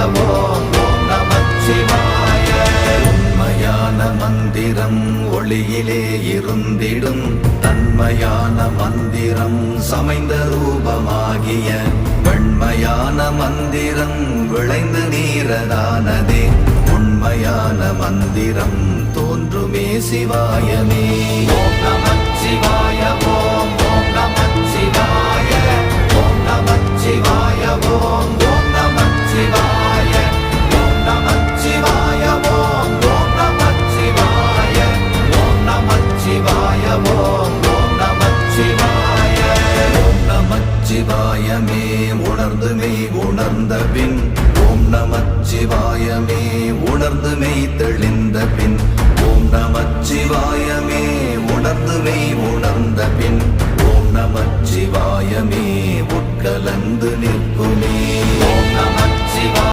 ஓம் ஓம் நமச்சிவாய. உண்மையான மந்திரம் ஒளியிலே இருந்திடும், தன்மையான மந்திரம் சமைந்த ரூபமாகிய, வெண்மையான மந்திரம் விளைந்து நீரதானதே, உண்மையான மந்திரம் தோன்றுமே சிவாயமே. ஓம் நமச்சிவாய ஓம் ஓம் நமச்சிவாய. ஓம் நமச்சிவாய ஓம் ஓம் நமச்சிவாய. ஓம் நமச்சிவாய ஓம் ஓம் நமச்சிவாய. ஓம் நமச்சிவாய ஓம் ஓம் நமச்சிவாய. ஓம் நமச்சிவாயமே உணர்ந்துமே உணர்ந்த பின், ஓம் நமச்சிவாயமே உணர்ந்துமே தெளிந்த பின், ஓம் நமச்சிவாயமே உணர்ந்துமே உணர்ந்த பின், ஓம் நமச்சிவாயமே உட்கலந்து நிற்குமே. ஓம் நமச்சிவாய.